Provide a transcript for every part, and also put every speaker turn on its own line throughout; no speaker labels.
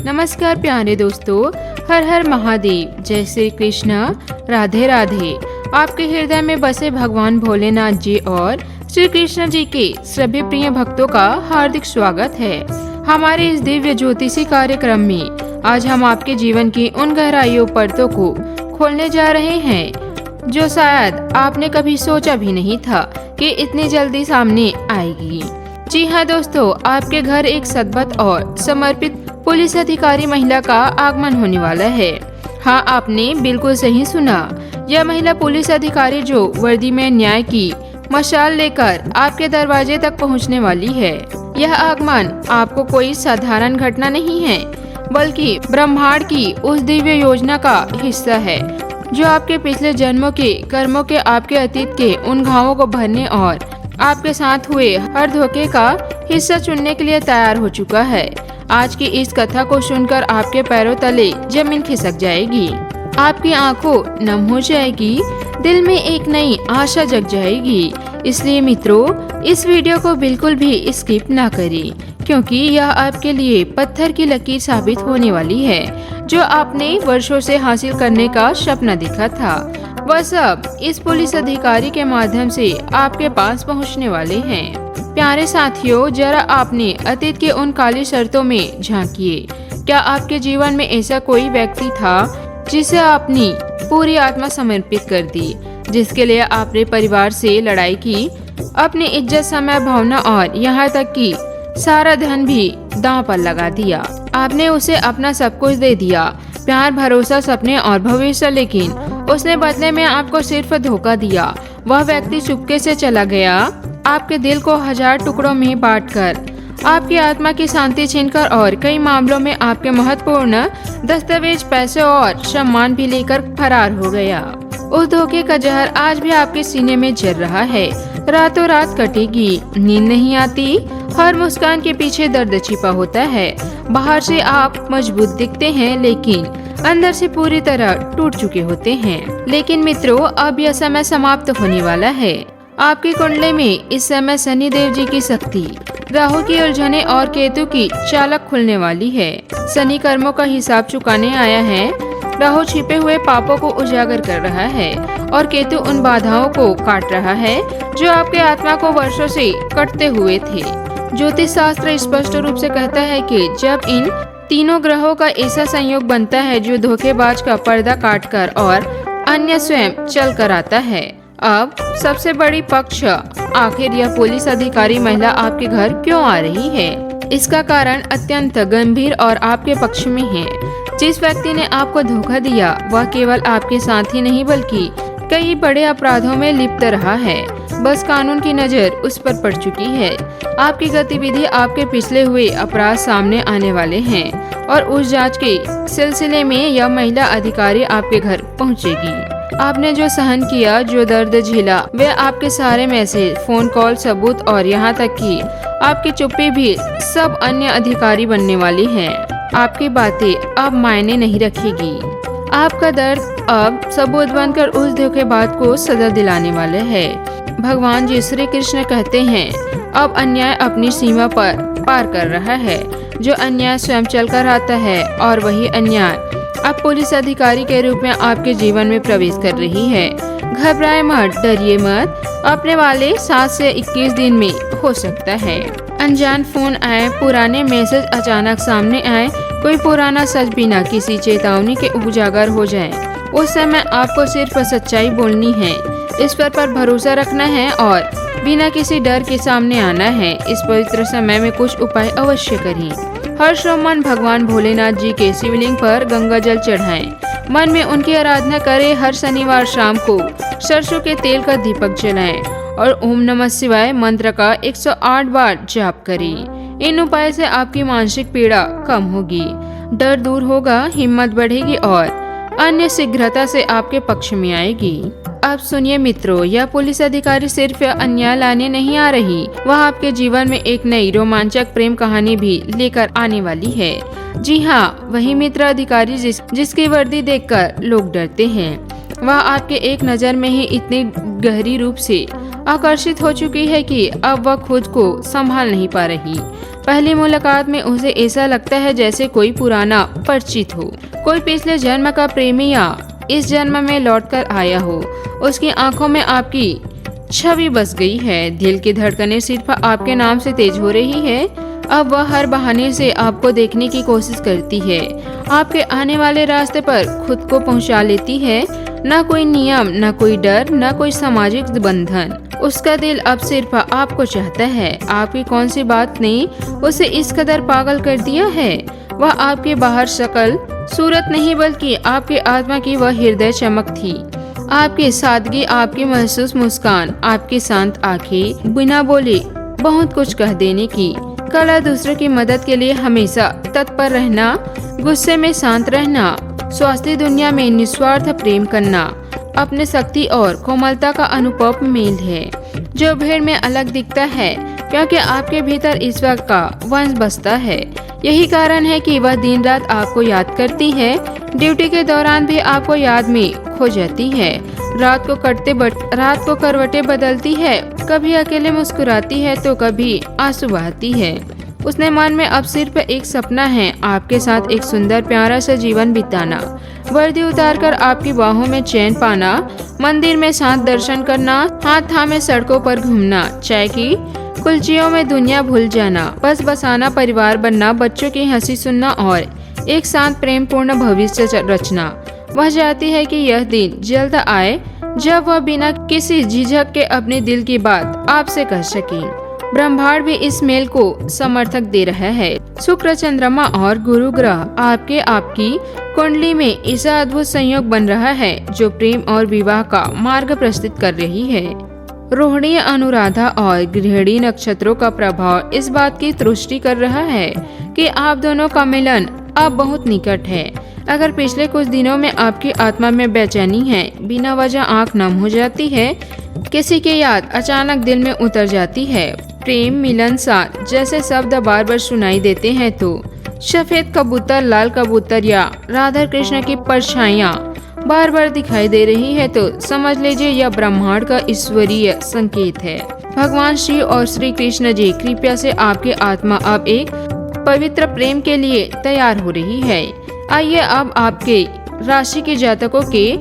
नमस्कार प्यारे दोस्तों, हर हर महादेव। जय श्री कृष्ण, राधे राधे। आपके हृदय में बसे भगवान भोलेनाथ जी और श्री कृष्ण जी के सभी प्रिय भक्तों का हार्दिक स्वागत है हमारे इस दिव्य ज्योतिषी कार्यक्रम में। आज हम आपके जीवन की उन गहराइयों परतों को खोलने जा रहे हैं जो शायद आपने कभी सोचा भी नहीं था कि इतनी जल्दी सामने आएगी। जी हाँ दोस्तों, आपके घर एक सद्बत और समर्पित पुलिस अधिकारी महिला का आगमन होने वाला है। हाँ, आपने बिल्कुल सही सुना। यह महिला पुलिस अधिकारी जो वर्दी में न्याय की मशाल लेकर आपके दरवाजे तक पहुंचने वाली है। यह आगमन आपको कोई साधारण घटना नहीं है, बल्कि ब्रह्मांड की उस दिव्य योजना का हिस्सा है जो आपके पिछले जन्मों के कर्मों के, आपके अतीत के उन घावों को भरने और आपके साथ हुए हर धोखे का हिस्सा चुनने के लिए तैयार हो चुका है। आज की इस कथा को सुनकर आपके पैरों तले जमीन खिसक जाएगी, आपकी आंखों नम हो जाएगी, दिल में एक नई आशा जग जाएगी। इसलिए मित्रों, इस वीडियो को बिल्कुल भी स्किप ना करें, क्योंकि यह आपके लिए पत्थर की लकीर साबित होने वाली है जो आपने वर्षों से हासिल करने का सपना देखा था। वह सब इस पुलिस अधिकारी के माध्यम से आपके पास पहुंचने वाले हैं। प्यारे साथियों, जरा आपने अतीत के उन काली शर्तों में झांकिए। क्या आपके जीवन में ऐसा कोई व्यक्ति था जिसे आपने पूरी आत्मा समर्पित कर दी, जिसके लिए आपने परिवार से लड़ाई की, अपनी इज्जत, समय, भावना और यहाँ तक कि सारा धन भी दांव पर लगा दिया। आपने उसे अपना सब कुछ दे दिया, प्यार, भरोसा, सपने और भविष्य, लेकिन उसने बदले में आपको सिर्फ धोखा दिया। वह व्यक्ति चुपके से चला गया, आपके दिल को 1000 टुकड़ों में बांटकर, आपकी आत्मा की शांति छीनकर और कई मामलों में आपके महत्वपूर्ण दस्तावेज, पैसे और सम्मान भी लेकर फरार हो गया। उस धोखे का जहर आज भी आपके सीने में जल रहा है। रातों रात कटेगी, नींद नहीं आती, हर मुस्कान के पीछे दर्द छिपा होता है। बाहर से आप मजबूत दिखते हैं, लेकिन अंदर से पूरी तरह टूट चुके होते हैं। लेकिन मित्रों, अब यह समय समाप्त होने वाला है। आपकी कुंडली में इस समय शनि देव जी की शक्ति, राहु की उलझने और केतु की चालक खुलने वाली है। शनि कर्मों का हिसाब चुकाने आया है, राहु छिपे हुए पापों को उजागर कर रहा है और केतु उन बाधाओं को काट रहा है जो आपके आत्मा को वर्षों से कटते हुए थे। ज्योतिष शास्त्र स्पष्ट रूप से कहता है कि जब इन तीनों ग्रहों का ऐसा संयोग बनता है जो धोखेबाज का पर्दा काटकर और अन्य स्वयं चल कर आता है। अब सबसे बड़ी पक्ष, आखिर यह पुलिस अधिकारी महिला आपके घर क्यों आ रही है? इसका कारण अत्यंत गंभीर और आपके पक्ष में है। जिस व्यक्ति ने आपको धोखा दिया, वह केवल आपके साथ ही नहीं बल्कि कई बड़े अपराधों में लिप्त रहा है। बस कानून की नजर उस पर पड़ चुकी है। आपकी गतिविधि, आपके पिछले हुए अपराध सामने आने वाले हैं और उस जांच के सिलसिले में यह महिला अधिकारी आपके घर पहुंचेगी। आपने जो सहन किया, जो दर्द झेला, वे आपके सारे मैसेज, फोन कॉल, सबूत और यहाँ तक कि आपकी चुप्पी भी सब अन्य अधिकारी बनने वाली है। आपकी बातें अब मायने नहीं रखेगी। आपका दर्द अब सबूत बनकर उस धोखेबाज को सजा दिलाने वाले है। भगवान जी श्री कृष्ण कहते हैं, अब अन्याय अपनी सीमा पर पार कर रहा है। जो अन्याय स्वयं चल कर आता है और वही अन्याय अब पुलिस अधिकारी के रूप में आपके जीवन में प्रवेश कर रही है। घबराए मत, डरिए मत, अपने वाले 7 से 21 दिन में हो सकता है। अनजान फोन आए, पुराने मैसेज अचानक सामने आए, कोई पुराना सच बिना किसी चेतावनी के उजागर हो जाए। उस समय आपको सिर्फ सच्चाई बोलनी है, ईश्वर पर भरोसा रखना है और बिना किसी डर के सामने आना है। इस पवित्र समय में कुछ उपाय अवश्य करें। हर सोमवार भगवान भोलेनाथ जी के शिवलिंग पर गंगा जल चढ़ाएं, मन में उनकी आराधना करें। हर शनिवार शाम को सरसों के तेल का दीपक जलाएं और ओम नमः शिवाय मंत्र का 108 बार जाप करें। इन उपायों से आपकी मानसिक पीड़ा कम होगी, डर दूर होगा, हिम्मत बढ़ेगी और अन्य शीघ्रता से आपके पक्ष में आएगी। अब सुनिए मित्रों, यह पुलिस अधिकारी सिर्फ अन्याय लाने नहीं आ रही, वह आपके जीवन में एक नई रोमांचक प्रेम कहानी भी लेकर आने वाली है। जी हाँ, वही मित्र अधिकारी जिसकी वर्दी देखकर लोग डरते हैं, वह आपके एक नज़र में ही इतनी गहरी रूप से आकर्षित हो चुकी है कि अब वह खुद को संभाल नहीं पा रही। पहली मुलाकात में उसे ऐसा लगता है जैसे कोई पुराना परिचित हो, कोई पिछले जन्म का प्रेमी या इस जन्म में लौटकर आया हो। उसकी आंखों में आपकी छवि बस गई है। दिल की धड़कनें सिर्फ आपके नाम से तेज हो रही है। अब वह हर बहाने से आपको देखने की कोशिश करती है, आपके आने वाले रास्ते पर खुद को पहुंचा लेती है। न कोई नियम, न कोई डर, न कोई सामाजिक बंधन। उसका दिल अब सिर्फ आपको चाहता है। आपकी कौन सी बात ने उसे इस कदर पागल कर दिया है? वह आपके बाहर शक्ल सूरत नहीं बल्कि आपके आत्मा की वह हृदय चमक थी। आपकी सादगी, आपकी महसूस मुस्कान, आपकी शांत आंखें, बिना बोले बहुत कुछ कह देने की कला, दूसरों की मदद के लिए हमेशा तत्पर रहना, गुस्से में शांत रहना, स्वास्थ्य दुनिया में निस्वार्थ प्रेम करना, अपने शक्ति और कोमलता का अनुपम मेल है जो भीड़ में अलग दिखता है, क्योंकि आपके भीतर ईश्वर का वंश बसता है। यही कारण है कि वह दिन रात आपको याद करती है। ड्यूटी के दौरान भी आपको याद में खो जाती है। रात को करवटें बदलती है, कभी अकेले मुस्कुराती है तो कभी आंसू बहाती है। उसने मन में अब सिर्फ एक सपना है, आपके साथ एक सुंदर प्यारा सा जीवन बिताना, वर्दी उतारकर आपकी बाहों में चैन पाना, मंदिर में शांत दर्शन करना, हाथ थामे सड़कों पर घूमना, चाय की कुल्चियों में दुनिया भूल जाना, बस बसाना, परिवार बनना, बच्चों की हंसी सुनना और एक शांत प्रेम पूर्ण भविष्य रचना। वह चाहती है कि यह दिन जल्द आए जब वह बिना किसी झिझक के अपने दिल की बात आपसे कह सके। ब्रह्मांड भी इस मेल को समर्थक दे रहा है। शुक्र, चंद्रमा और गुरु ग्रह आपकी कुंडली में ऐसा अद्भुत संयोग बन रहा है जो प्रेम और विवाह का मार्ग प्रस्तुत कर रही है। रोहिणी, अनुराधा और गृहिणी नक्षत्रों का प्रभाव इस बात की पुष्टि कर रहा है कि आप दोनों का मिलन अब बहुत निकट है। अगर पिछले कुछ दिनों में आपकी आत्मा में बेचैनी है, बिना वजह आंख नम हो जाती है, किसी की याद अचानक दिल में उतर जाती है, प्रेम, मिलन, साथ जैसे शब्द बार बार सुनाई देते हैं, तो सफेद कबूतर, लाल कबूतर या राधा कृष्ण की परछाइयाँ बार बार दिखाई दे रही है, तो समझ लीजिए यह ब्रह्मांड का ईश्वरीय संकेत है। भगवान श्री और श्री कृष्ण जी कृपया से आपकी आत्मा अब एक पवित्र प्रेम के लिए तैयार हो रही है। आइए अब आपके राशि के जातकों के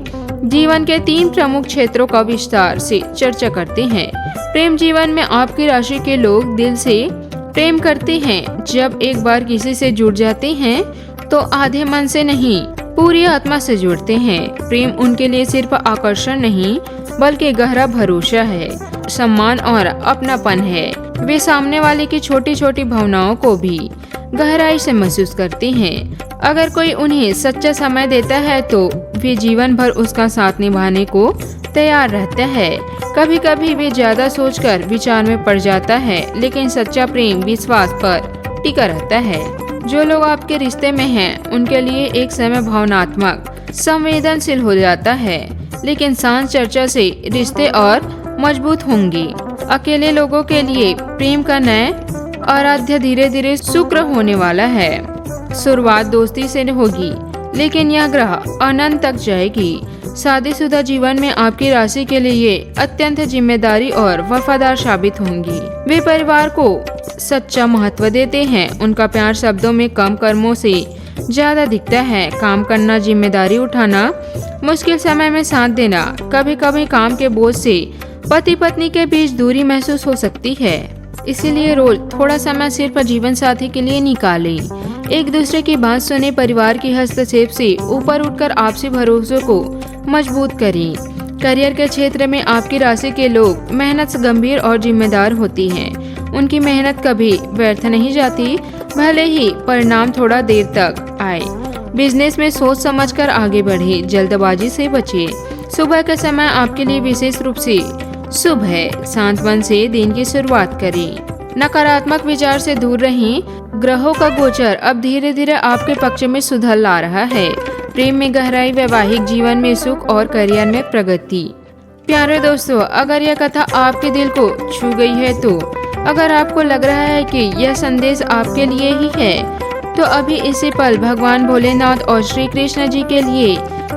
जीवन के 3 प्रमुख क्षेत्रों का विस्तार से चर्चा करते हैं। प्रेम जीवन में आपकी राशि के लोग दिल से प्रेम करते हैं। जब एक बार किसी से जुड़ जाते हैं तो आधे मन से नहीं, पूरी आत्मा से जुड़ते हैं। प्रेम उनके लिए सिर्फ आकर्षण नहीं बल्कि गहरा भरोसा है, सम्मान और अपनापन है। वे सामने वाले की छोटी छोटी भावनाओं को भी गहराई से महसूस करते हैं। अगर कोई उन्हें सच्चा समय देता है तो वे जीवन भर उसका साथ निभाने को तैयार रहता है। कभी कभी वे ज्यादा सोचकर विचार में पड़ जाता है, लेकिन सच्चा प्रेम विश्वास पर टिका रहता है। जो लोग आपके रिश्ते में हैं, उनके लिए एक समय भावनात्मक संवेदनशील हो जाता है, लेकिन शांत चर्चा से रिश्ते और मजबूत होंगे। अकेले लोगों के लिए प्रेम का नया आराध्य धीरे धीरे शुक्र होने वाला है। शुरुआत दोस्ती से होगी, लेकिन यह ग्रह अनंत तक जाएगी। शादीशुदा जीवन में आपकी राशि के लिए अत्यंत जिम्मेदारी और वफादार साबित होंगी। वे परिवार को सच्चा महत्व देते हैं। उनका प्यार शब्दों में कम, कर्मों से ज्यादा दिखता है। काम करना, जिम्मेदारी उठाना, मुश्किल समय में साथ देना। कभी कभी काम के बोझ से पति पत्नी के बीच दूरी महसूस हो सकती है, इसीलिए रोज थोड़ा समय सिर्फ जीवन साथी के लिए निकालें। एक दूसरे की बात सुने, परिवार की हस्तक्षेप से ऊपर उठकर आपसी भरोसे को मजबूत करें। करियर के क्षेत्र में आपकी राशि के लोग मेहनत से गंभीर और जिम्मेदार होती हैं। उनकी मेहनत कभी व्यर्थ नहीं जाती, भले ही परिणाम थोड़ा देर तक आए। बिजनेस में सोच समझकर आगे बढ़े, जल्दबाजी से बचे। सुबह का समय आपके लिए विशेष रूप से शुभ है। शांत मन से दिन की शुरुआत करें। नकारात्मक विचार से दूर रहें। ग्रहों का गोचर अब धीरे धीरे आपके पक्ष में सुधार ला रहा है। प्रेम में गहराई, वैवाहिक जीवन में सुख और करियर में प्रगति। प्यारे दोस्तों, अगर यह कथा आपके दिल को छू गई है, तो अगर आपको लग रहा है कि यह संदेश आपके लिए ही है, तो अभी इसी पल भगवान भोलेनाथ और श्री कृष्ण जी के लिए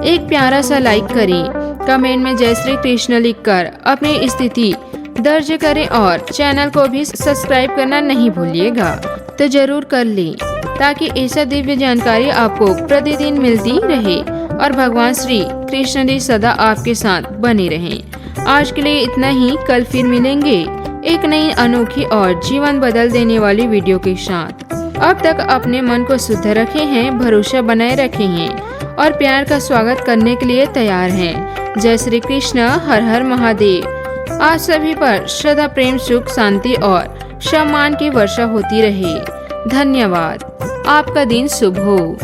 एक प्यारा सा लाइक करें। कमेंट में जय श्री कृष्ण लिखकर अपनी स्थिति दर्ज करें और चैनल को भी सब्सक्राइब करना नहीं भूलिएगा। तो जरूर कर लें, ताकि ऐसा दिव्य जानकारी आपको प्रतिदिन मिलती रहे और भगवान श्री कृष्ण जी सदा आपके साथ बने रहें। आज के लिए इतना ही, कल फिर मिलेंगे एक नई अनोखी और जीवन बदल देने वाली वीडियो के साथ। अब तक अपने मन को शुद्ध रखे हैं, भरोसा बनाए रखे हैं और प्यार का स्वागत करने के लिए तैयार हैं। जय श्री कृष्ण, हर हर महादेव। आप सभी पर सदा प्रेम, सुख, शांति और सम्मान की वर्षा होती रहे। धन्यवाद। आपका दिन शुभ हो।